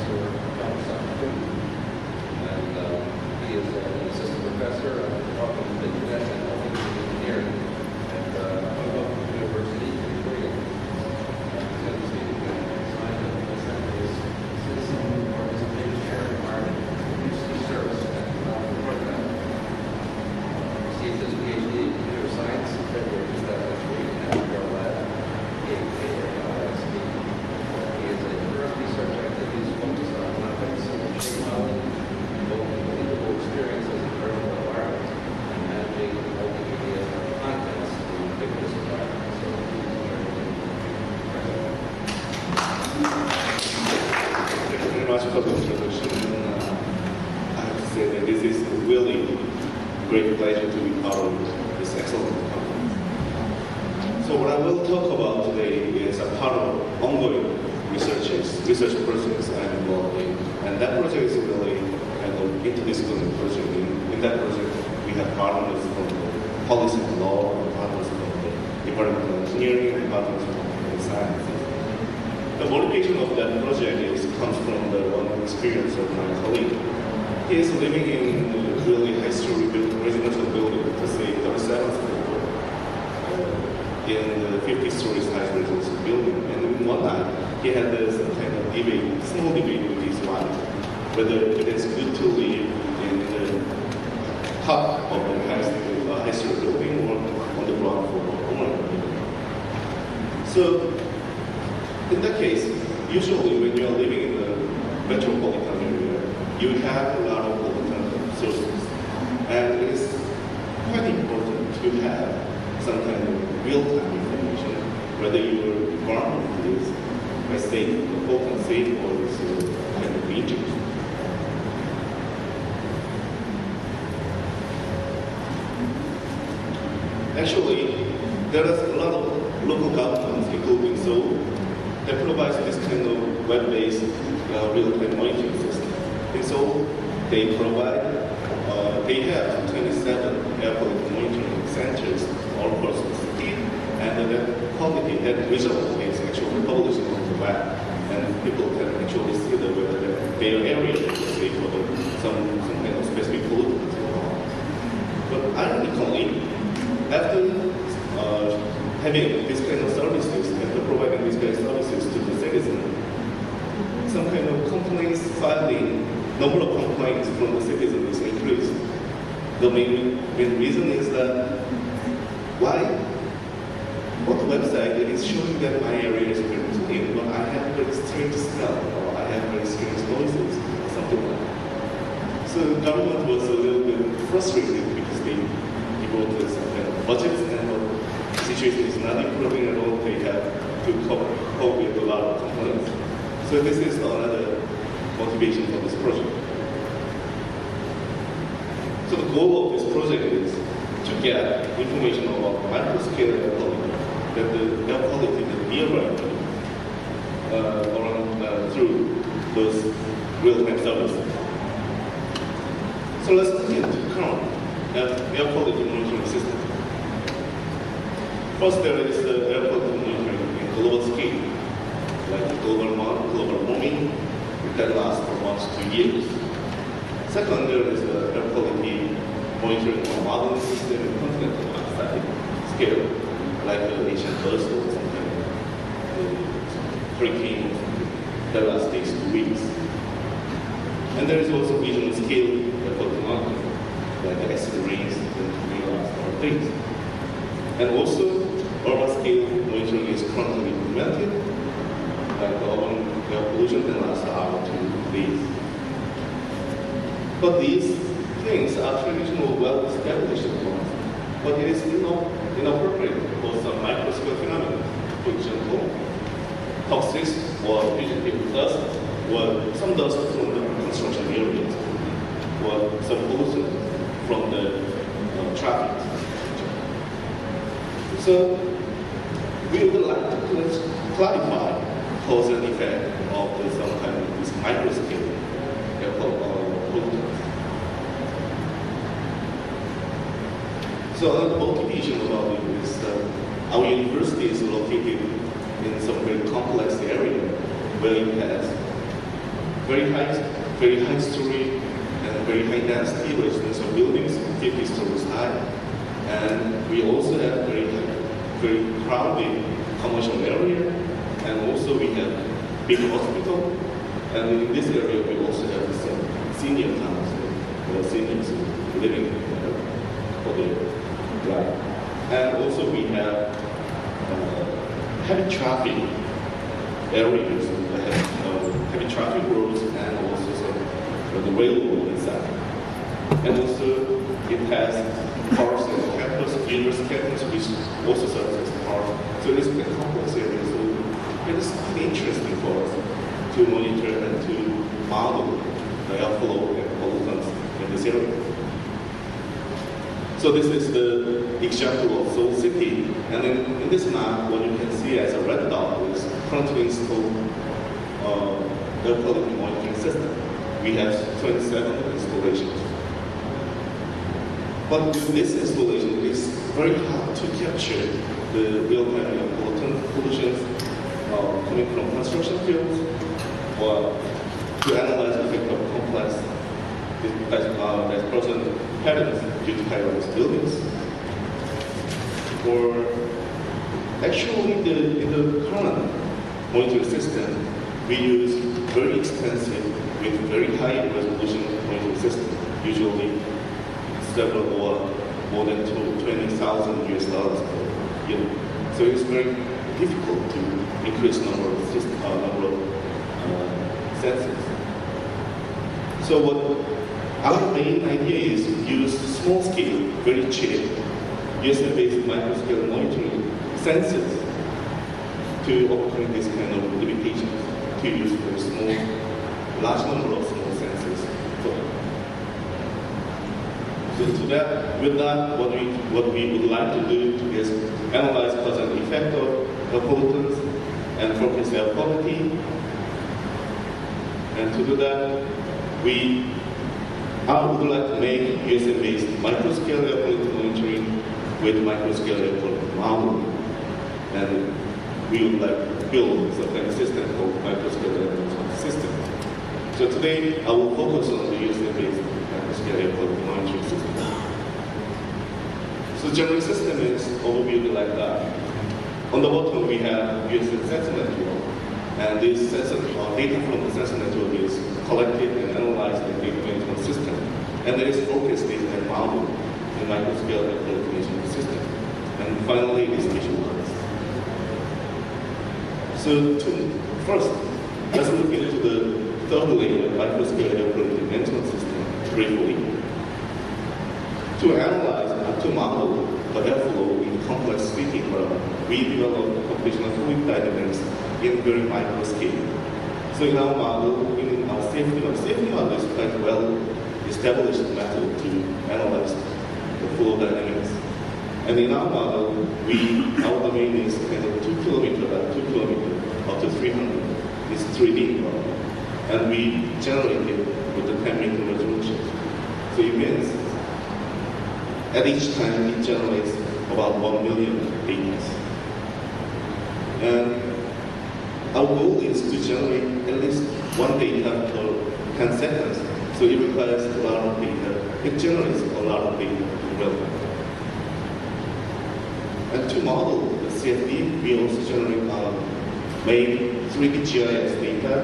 Professor Dr. Sang-Boem Lim. And he is an assistant professor of the Department of Internet and Things and Engineering at Untitled University in Korea. He's going to be speaking on design of assemblies, citizen participation, environment, community service, and the program. Received his PhD in computer science in February 2003 at our lab in AirScope. He is a current research activities focused on context and machine modeling, building believable experiences in virtual environments, and managing multimedia contents in ubiquitous environments. So Thank you very much for the introduction. I have to say that this is a really great pleasure to be part of this excellent conference. So what I will talk about today is a part of ongoing research projects I'm involved in. And that project is really kind of interdisciplinary project. In that project, we have partners from the policy and law, and partners from the Department of Engineering, and partners from the sciences. The motivation of that project comes from the one experience of my colleague. He is living in a really high-story residential building, to say 37th floor, in the 50-story high residential building. And one night, he had some kind of debate, small debate with his wife, whether it is good to live in the top of the high-story building or on the ground floor or on the building. So, in that case, usually when you are living in the metropolitan area, you have a lot of alternative sources. And it is quite important to have some kind of real-time information, whether your environment is by state of potency or is kind of regions. Actually, there is a lot of local governments, including Seoul, that provides this kind of web-based real-time monitoring system. And so they provide, they have 27 air quality monitoring centers all across the city, and that quality, that result is actually published on the web, and people can actually see whether their area is safe for some kind of specific pollutants or not. But ironically, after having these kind of services, after providing these kind of services to the citizens, some kind of complaints filing, number of complaints from the citizens is increased. The main reason is that what website is showing that my area is very clean, but I have very strange smell, or I have very strange noises, or something like that. So the government was a little bit frustrated because they devoted some kind of budgets, and the situation is not improving at all. They have to cope with a lot of complaints. So this is another motivation for this project. So the goal of this project is to get information about microscale air quality, that the air quality is nearby through those real-time services. So let's look into current air quality monitoring system. First, there is the air quality monitoring in global scale, like global warming, that lasts for 1 to 2 years. Second, there is the air quality monitoring on modeling system in continental outside scale, like the Asian burst or something, hurricane or something, that lasts 2 weeks. And there is also regional scale air quality monitoring, like the acid rains and may last for things. And also, urban scale monitoring is currently implemented, like the urban air pollution can last up to days. But these things are traditional, well-established ones, but it is inappropriate for some microscale phenomena. For example, toxic or fugitive dust, or some dust from the construction areas, or some pollution from the traffic. So we would like to clarify cause and effect of some kind of this microscale pollutants. So the motivation about it is our university is located in some very complex area where it has very high story and very high density residential buildings, 50 stories high. And we also have very crowded commercial area, and also we have big hospital. And in this area, we also have some senior towns, where seniors living for their life. And also we have heavy traffic areas, heavy traffic roads, and also some the railroad inside. And also it has parks and campus, university campus, which also serves as park. So it's a complex area. So it is quite interesting for us to monitor and to model the airflow and pollutants in this area. So this is the example of Seoul City. And in this map, what you can see as a red dot is currently installed air quality monitoring system. We have 27 installations. But with this installation, it is very hard to capture the real-time pollution coming from construction fields, or to analyze the effect of complex as present patterns due to high-rise buildings. Or actually, in the current monitoring system, we use very expensive with very high resolution monitoring system, usually several or more than $20,000 per year. So it's very difficult to increase number of sensors. So what our main idea is use small scale, very cheap, USN-based microscale monitoring sensors to overcome this kind of limitations, to use very small, large number of small sensors. So with that, what we would like to do is analyze cause and effect of pollutants and focus air quality. And to do that, I would like to make USN-based microscale air quality monitoring with microscale air quality modeling. And we would like to build some kind of system called microscale air quality system. So today, I will focus on the USN-based microscale air quality monitoring system. So general system is overviewed like that. On the bottom, we have USN sensor network. And this sensor data from the sensor network is collected and analyzed in the data management system. And there is focused data and model in microscale air quality management system. And finally, it is visualized. So first, let's look into the third layer of microscale air quality management system briefly. To analyze and to model the airflow in complex city environment, we developed computational fluid dynamics in very micro scale. So in our model, in our safety model is quite well established method to analyze the flow dynamics. And in our model, our domain is kind of 2 kilometers by 2 kilometers up to 300. It's 3D model. And we generate it with the 10-meter resolution. So it means at each time it generates about 1 million data. And our goal is to generate at least one data per 10 seconds. So it requires a lot of data. It generates a lot of data in real time. And to model the CFD, we also generate made 3D GIS data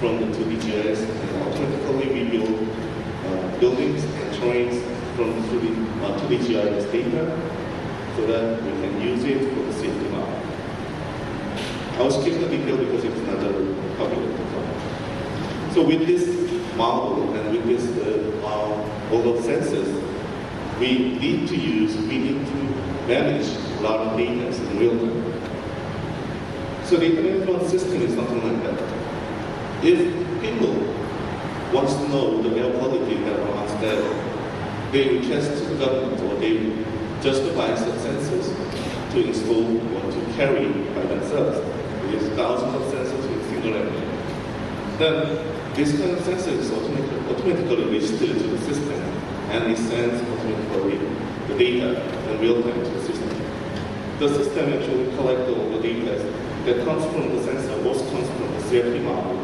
from the 2D GIS, and automatically we build buildings and terrains from the 2D GIS data so that we can use it for the CFD model. I will skip the detail because it's not a popular topic. So with this model and with this all of sensors, we need to manage a lot of data in real time. So data management system is something like that. If people want to know the air quality that runs there, they request to the government or they justify some sensors to install or to carry by themselves. There's thousands of sensors in a single area. Then this kind of sensor is automatically registered to the system, and it sends automatically the data in real time to the system. The system actually collects all the data that comes from the sensor, both comes from the CFD model